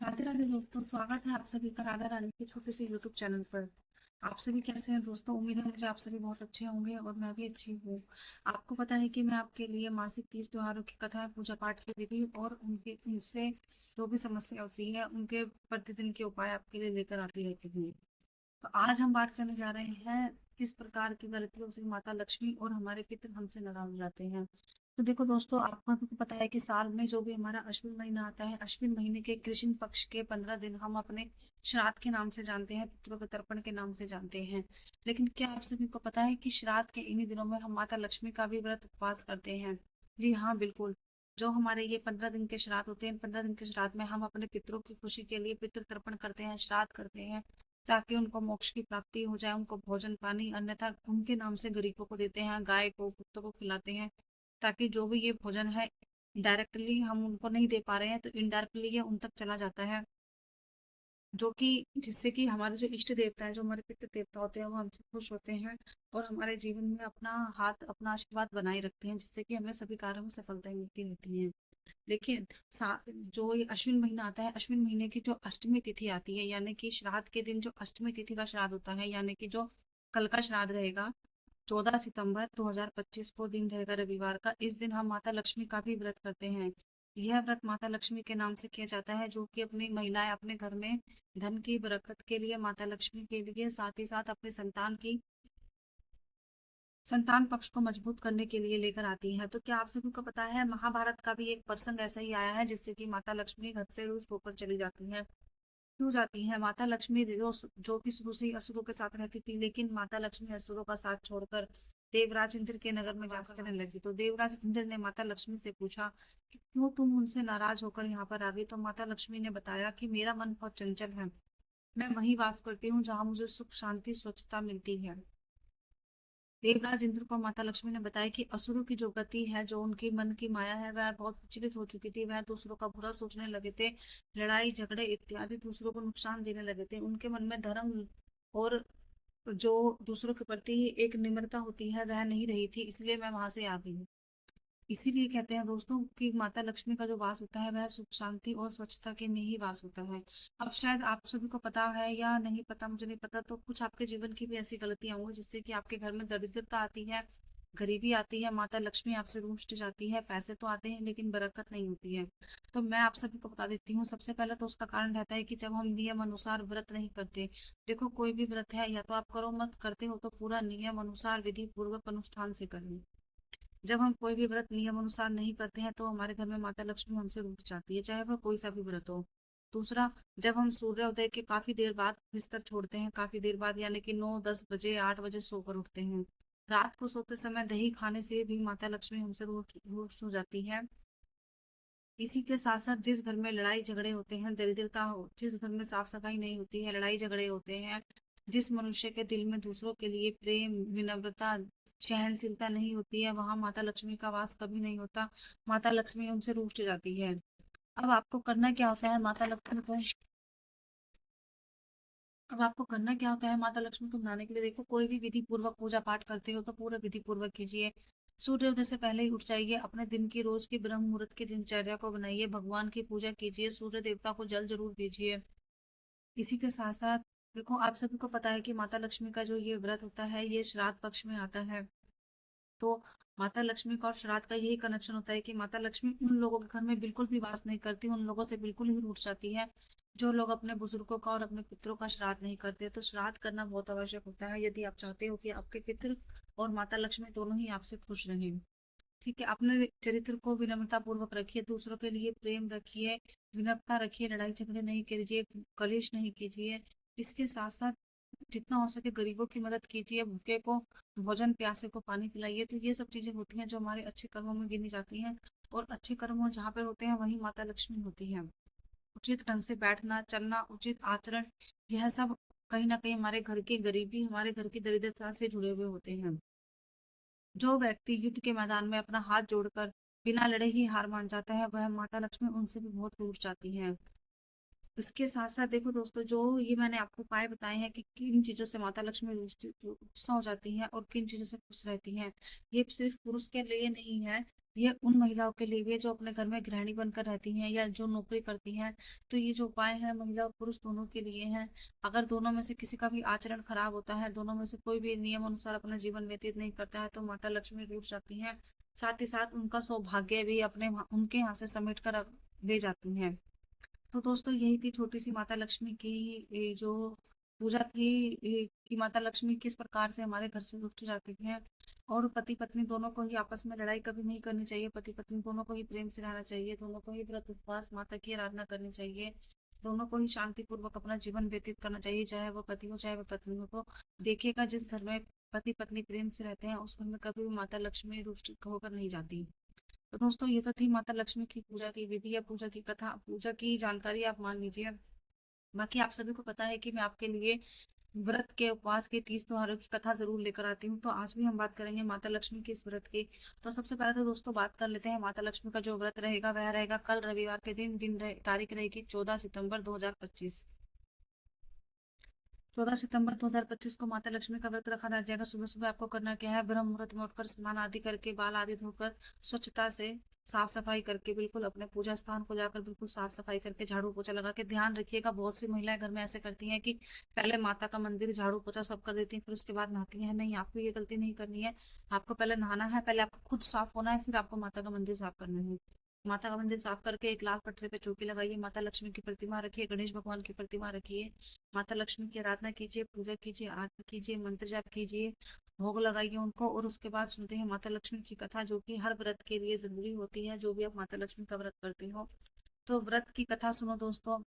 राधे राधे दोस्तों, स्वागत है आप सभी का राधा रानी के छोटे से यूट्यूब चैनल पर। आप सभी कैसे हैं दोस्तों? उम्मीद है मुझे आप सभी बहुत अच्छे होंगे और मैं भी अच्छी हूँ। आपको पता है कि मैं आपके लिए मासिक 30 त्योहारों की कथा, पूजा पाठ की विधि और उनके उनसे जो भी समस्या होती है उनके प्रतिदिन के उपाय आपके लिए लेकर आती रहती हूँ। तो आज हम बात करने जा रहे हैं किस प्रकार की गलतियों से माता लक्ष्मी और हमारे पितृ हमसे नाराज हो जाते हैं। तो देखो दोस्तों, आपको तो पता है कि साल में जो भी हमारा अश्विन महीना आता है, अश्विन महीने के कृष्ण पक्ष के 15 दिन हम अपने श्राद्ध के नाम से जानते हैं, पितरों के तर्पण के नाम से जानते हैं। लेकिन क्या आप सभी को पता है कि श्राद्ध के इन्हीं दिनों में हम माता लक्ष्मी का भी व्रत उपवास करते हैं? जी हाँ, बिल्कुल। जो हमारे ये 15 दिन के श्राद्ध होते हैं, 15 दिन के श्राद्ध में हम अपने पितरों की खुशी के लिए पितृ तर्पण करते हैं, श्राद्ध करते हैं, ताकि उनको मोक्ष की प्राप्ति हो जाए, उनको भोजन पानी अन्यथा उनके नाम से गरीबों को देते हैं, गाय को कुत्तों को खिलाते हैं, ताकि जो भी ये भोजन है डायरेक्टली हम उनको नहीं दे पा रहे हैं तो इनडायरेक्टली ये उन तक चला जाता है, जो कि जिससे कि हमारे जो इष्ट देवता है, जो हमारे पितृ देवता होते हैं, वो हमसे खुश होते हैं और हमारे जीवन में अपना हाथ, अपना आशीर्वाद बनाए रखते हैं, जिससे कि हमें सभी कार्यों में सफलता मिलती रहती है। देखिए, जो ये अश्विन महीना आता है, अश्विन महीने की जो अष्टमी तिथि आती है, यानी कि श्राद्ध के दिन जो अष्टमी तिथि का श्राद्ध होता है, यानी कि जो कल का श्राद्ध रहेगा, 14 सितंबर 2025 को दिन रहेगा रविवार का। इस दिन हम माता लक्ष्मी का भी व्रत करते हैं। यह व्रत माता लक्ष्मी के नाम से किया जाता है, जो कि अपनी महिलाएं अपने घर में धन की बरकत के लिए, माता लक्ष्मी के लिए, साथ ही साथ अपने संतान पक्ष को मजबूत करने के लिए लेकर आती है। तो क्या आप सभी को पता है, महाभारत का भी एक प्रसंग ऐसा ही आया है, जिससे कि माता लक्ष्मी घर से रूठ होकर चली जाती है। क्यों जाती है माता लक्ष्मी? जो कि शुरू से ही असुरों के साथ रहती थी, लेकिन माता लक्ष्मी असुरों का साथ छोड़कर देवराज इंद्र के नगर में वास करने लगी। तो देवराज इंद्र ने माता लक्ष्मी से पूछा कि क्यों तुम उनसे नाराज होकर यहाँ पर आ गई? तो माता लक्ष्मी ने बताया कि मेरा मन बहुत चंचल है, मैं वहीं वास करती हूँ जहाँ मुझे सुख शांति स्वच्छता मिलती है। देवराज इंद्र को माता लक्ष्मी ने बताया कि असुरों की जो गति है, जो उनकी मन की माया है, वह बहुत विचलित हो चुकी थी। वह दूसरों का बुरा सोचने लगे थे, लड़ाई झगड़े इत्यादि दूसरों को नुकसान देने लगे थे। उनके मन में धर्म और जो दूसरों के प्रति एक निम्रता होती है, वह नहीं रही थी, इसलिए मैं वहां से आ गई हूँ। इसीलिए कहते हैं दोस्तों कि माता लक्ष्मी का जो वास होता है, वह सुख शांति और स्वच्छता के में ही वास होता है। अब शायद आप सभी को पता है या नहीं पता, मुझे नहीं पता, तो कुछ आपके जीवन की भी ऐसी गलतियां होंगी जिससे कि आपके घर में दरिद्रता आती है, गरीबी आती है, माता लक्ष्मी आपसे रूठ जाती है, पैसे तो आते हैं लेकिन बरकत नहीं होती है। तो मैं आप सभी को बता देती हूँ, सबसे पहले तो उसका कारण रहता है कि जब हम नियम अनुसार व्रत नहीं करते। देखो, कोई भी व्रत है, या तो आप करो मत, करते हो तो पूरा नियम अनुसार विधि पूर्वक अनुष्ठान से करें। जब हम कोई भी व्रत नियम अनुसार नहीं करते हैं, तो हमारे घर में माता लक्ष्मी हमसे रूठ जाती है, चाहे वह कोई सा भी व्रत हो। दूसरा, जब हम सूर्योदय के काफी देर बाद बिस्तर छोड़ते हैं, काफी देर बाद यानी कि 9 10 बजे 8 बजे सोकर उठते हैं, रात को सोते समय दही खाने से भी माता लक्ष्मी हमसे रूठ रूठ हो जाती है। इसी के साथ साथ जिस घर में लड़ाई झगड़े होते हैं, दरिद्रता हो, जिस घर में साफ सफाई नहीं होती है, लड़ाई झगड़े होते हैं, जिस मनुष्य के दिल में दूसरों के लिए प्रेम, विनम्रता, सहनशीलता नहीं होती है, वहां माता लक्ष्मी का वास कभी नहीं होता। माता लक्ष्मी उनसे रूठ जाती है। अब आपको करना क्या होता है माता लक्ष्मी को अब आपको करना क्या होता है माता लक्ष्मी को मनाने के लिए? देखो, कोई भी विधि पूर्वक पूजा पाठ करते हो तो पूरा विधि पूर्वक कीजिए। सूर्योदय से पहले ही उठ जाइए, अपने दिन की, रोज की ब्रह्म मुहूर्त की दिनचर्या को बनाइए, भगवान की पूजा कीजिए, सूर्य देवता को जल जरूर दीजिए। इसी के साथ साथ देखो, आप सभी को पता है कि माता लक्ष्मी का जो ये व्रत होता है, ये श्राद्ध पक्ष में आता है। तो माता लक्ष्मी का और श्राद्ध का यही कनेक्शन होता है कि माता लक्ष्मी उन लोगों के घर में बिल्कुल भी वास नहीं करती, उन लोगों से बिल्कुल ही रूठ जाती है जो लोग अपने बुजुर्गों का और अपने पितरों का श्राद्ध नहीं करते। तो श्राद्ध करना बहुत आवश्यक होता है, यदि आप चाहते हो कि आपके पितृ और माता लक्ष्मी दोनों ही आपसे खुश रहें। ठीक है, अपने चरित्र को विनम्रता पूर्वक रखिए, दूसरों के लिए प्रेम रखिए, विनम्रता रखिए, लड़ाई झगड़े नहीं कीजिए, कलेश नहीं कीजिए। इसके साथ साथ जितना हो सके गरीबों की मदद कीजिए, भूखे को भोजन, प्यासे को पानी पिलाइए। तो ये सब चीजें होती हैं जो हमारे अच्छे कर्मों में गिनी जाती हैं, और अच्छे कर्म जहाँ पे होते हैं वहीं माता लक्ष्मी होती है। उचित ढंग से बैठना चलना, उचित आचरण, यह सब कहीं ना कहीं हमारे घर की गरीबी, हमारे घर की दरिद्रता से जुड़े हुए होते हैं। जो व्यक्ति युद्ध के मैदान में अपना हाथ जोड़कर बिना लड़े ही हार मान जाता है, वह माता लक्ष्मी उनसे भी बहुत दूर जाती है। इसके साथ साथ देखो दोस्तों, जो ये मैंने आपको उपाय बताए हैं कि किन चीजों से माता लक्ष्मी गुस्सा हो जाती है और किन चीजों से खुश रहती हैं, ये सिर्फ पुरुष के लिए नहीं है, ये उन महिलाओं के लिए भी है जो अपने घर में गृहिणी बनकर रहती हैं या जो नौकरी करती हैं। तो ये जो उपाय है महिला और पुरुष दोनों के लिए हैं। अगर दोनों में से किसी का भी आचरण खराब होता है, दोनों में से कोई भी नियम अनुसार अपना जीवन व्यतीत नहीं करता है, तो माता लक्ष्मी रूठ जाती हैं। साथ ही साथ उनका सौभाग्य भी उनके यहाँ से समेट कर ले जाती हैं। तो दोस्तों यही थी छोटी सी माता लक्ष्मी की जो पूजा थी, कि माता लक्ष्मी किस प्रकार से हमारे घर से रुठ जाती है। और पति पत्नी दोनों को ही आपस में लड़ाई कभी नहीं करनी चाहिए, पति पत्नी दोनों को ही प्रेम से रहना चाहिए, दोनों को ही व्रत उपवास माता की आराधना करनी चाहिए, दोनों को ही शांति पूर्वक अपना जीवन व्यतीत करना चाहिए, चाहे वो पति हो चाहे वो पत्नी हो। तो देखिएगा जिस घर में पति पत्नी प्रेम से रहते हैं उस घर में कभी भी माता लक्ष्मी रुष्ट होकर नहीं जाती। तो दोस्तों ये तो थी माता लक्ष्मी की पूजा की विधि या पूजा की कथा, पूजा की जानकारी आप मान लीजिए। बाकी आप सभी को पता है कि मैं आपके लिए व्रत के उपवास के 30 त्योहारों की कथा जरूर लेकर आती हूँ। तो आज भी हम बात करेंगे माता लक्ष्मी के इस व्रत की। तो सबसे पहले तो दोस्तों बात कर लेते हैं माता लक्ष्मी का जो व्रत रहेगा वह रहेगा कल रविवार के तारीख रहेगी 14 सितंबर 2025। 14 सितंबर 2025 को माता लक्ष्मी का व्रत रखा जाएगा। सुबह सुबह आपको करना क्या है, ब्रह्म मुहूर्त में उठकर स्नान आदि करके बाल आदि धोकर स्वच्छता से साफ सफाई करके बिल्कुल अपने पूजा स्थान को जाकर बिल्कुल साफ सफाई करके झाड़ू पोछा लगा के, ध्यान रखिएगा बहुत सी महिलाएं घर में ऐसे करती हैं कि पहले माता का मंदिर झाड़ू पोछा सब कर देती हैं फिर उसके बाद नहाती हैं। नहीं, आपको ये गलती नहीं करनी है। आपको पहले नहाना है, पहले आपको खुद साफ होना है, फिर आपको माता का मंदिर साफ करना है। माता का मंदिर साफ करके एक लाल पटरे पे चौकी लगाइए, माता लक्ष्मी की प्रतिमा रखिए, गणेश भगवान की प्रतिमा रखिए, माता लक्ष्मी की आराधना कीजिए, पूजा कीजिए, आरती कीजिए, मंत्र जाप कीजिए, भोग लगाइए उनको। और उसके बाद सुनते हैं माता लक्ष्मी की कथा जो कि हर व्रत के लिए जरूरी होती है, जो भी आप माता लक्ष्मी का व्रत करते हो। तो व्रत की कथा सुनो दोस्तों।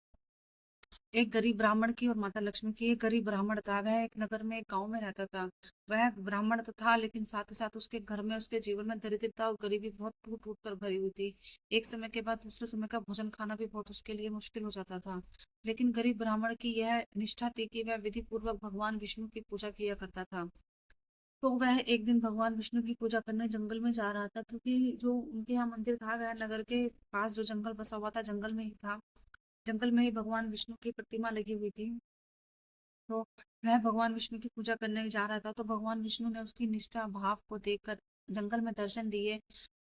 एक गरीब ब्राह्मण की और माता लक्ष्मी की। एक गरीब ब्राह्मण था, वह एक नगर में एक गांव में रहता था। वह ब्राह्मण तो था लेकिन साथ ही साथ उसके घर में उसके जीवन में दरिद्रता और गरीबी बहुत टूट टूट कर भरी हुई थी। एक समय के बाद दूसरे समय का भोजन खाना भी बहुत उसके लिए मुश्किल हो जाता था। लेकिन गरीब ब्राह्मण की यह निष्ठा थी कि वह विधि पूर्वक भगवान विष्णु की पूजा किया करता था। तो वह एक दिन भगवान विष्णु की पूजा करने जंगल में जा रहा था, क्योंकि जो उनके यहाँ मंदिर था वह नगर के पास जो जंगल बसा हुआ था जंगल में ही था। जंगल में ही भगवान विष्णु की प्रतिमा लगी हुई थी। तो वह भगवान विष्णु की पूजा करने जा रहा था, तो भगवान विष्णु ने उसकी निष्ठा भाव को देखकर जंगल में दर्शन दिए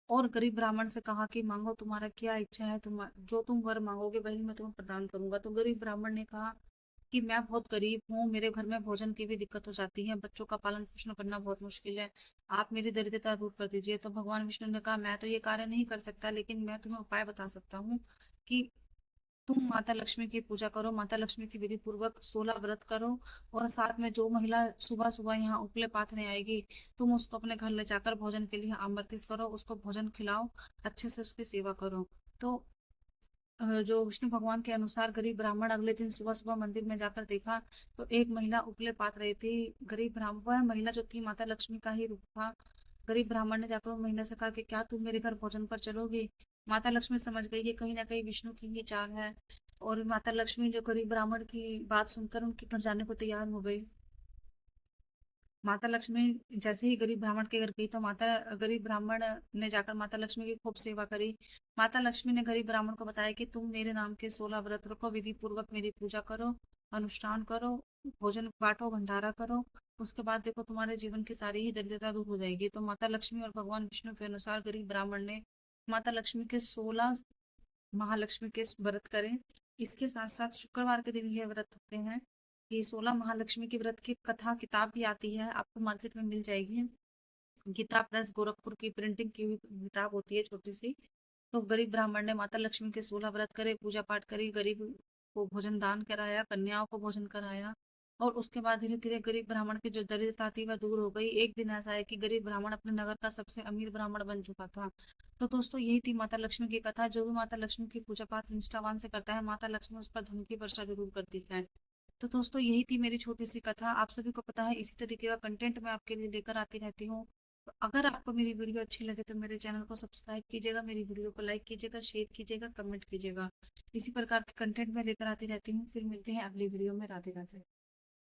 और गरीब ब्राह्मण से कहा कि मांगो, तुम्हारा क्या इच्छा है, जो तुम वर मांगोगे वही मैं तुम्हें प्रदान करूंगा। तो गरीब ब्राह्मण ने कहा कि मैं बहुत गरीब हूँ, मेरे घर में भोजन की भी दिक्कत हो जाती है, बच्चों का पालन पोषण करना बहुत मुश्किल है, आप मेरी दरिद्रता दूर कर दीजिए। तो भगवान विष्णु ने कहा मैं तो ये कार्य नहीं कर सकता, लेकिन मैं तुम्हें उपाय बता सकता हूँ कि तुम माता लक्ष्मी की पूजा करो, माता लक्ष्मी की विधि पूर्वक 16 व्रत करो। और साथ में जो महिला सुबह सुबह यहाँ उपले पाथने आएगी, तुम उसको अपने घर ले जाकर भोजन के लिए आमंत्रित करो, उसको भोजन खिलाओ, अच्छे से उसकी सेवा करो। तो जो विष्णु भगवान के अनुसार गरीब ब्राह्मण अगले दिन सुबह सुबह मंदिर में जाकर देखा, तो एक महिला उपले पात रही थी। गरीब ब्राह्मण, वह महिला जो थी माता लक्ष्मी का ही रूप था। गरीब ब्राह्मण ने जाकर वो महिला से कहा कि क्या तुम मेरे घर भोजन पर चलोगी। माता लक्ष्मी समझ गई कि कहीं ना कहीं विष्णु की ही चाल है, और माता लक्ष्मी जो गरीब ब्राह्मण की बात सुनकर उनके घर जाने को तैयार हो गई। माता लक्ष्मी जैसे ही गरीब ब्राह्मण के घर गई, तो गरीब ब्राह्मण ने जाकर माता लक्ष्मी की खूब सेवा करी। माता लक्ष्मी ने गरीब ब्राह्मण को बताया कि तुम मेरे नाम के 16 व्रत रखो, विधि पूर्वक मेरी पूजा करो, अनुष्ठान करो, भोजन बांटो, भंडारा करो, उसके बाद देखो तुम्हारे जीवन की सारी ही दरिद्रता दूर हो जाएगी। तो माता लक्ष्मी और भगवान विष्णु के अनुसार गरीब ब्राह्मण ने माता लक्ष्मी के 16 महालक्ष्मी के व्रत करें। इसके साथ साथ शुक्रवार के दिन ये व्रत होते हैं। ये 16 महालक्ष्मी के व्रत की कथा किताब भी आती है, आपको मार्केट में मिल जाएगी। गीता प्रेस गोरखपुर की प्रिंटिंग की हुई किताब होती है छोटी सी। तो गरीब ब्राह्मण ने माता लक्ष्मी के 16 व्रत करे, पूजा पाठ करी, गरीब को भोजन दान कराया, कन्याओं को भोजन कराया। और उसके बाद धीरे धीरे गरीब ब्राह्मण की जो दरिद्रता थी वह दूर हो गई। एक दिन ऐसा है कि गरीब ब्राह्मण अपने नगर का सबसे अमीर ब्राह्मण बन चुका था। तो दोस्तों यही थी माता लक्ष्मी की कथा। जो भी माता लक्ष्मी की पूजा पाठ निष्ठावान से करता है, माता लक्ष्मी उस पर धन की वर्षा जरूर करती है। तो दोस्तों यही थी मेरी छोटी सी कथा। आप सभी को पता है इसी तरीके का कंटेंट मैं आपके लिए लेकर आती रहती हूँ। तो अगर आपको मेरी वीडियो अच्छी लगे तो मेरे चैनल को सब्सक्राइब कीजिएगा, मेरी वीडियो को लाइक कीजिएगा, शेयर कीजिएगा, कमेंट कीजिएगा। इसी प्रकार के कंटेंट मैं लेकर आती रहती हूँ। फिर मिलते हैं अगली वीडियो में। राधे राधे।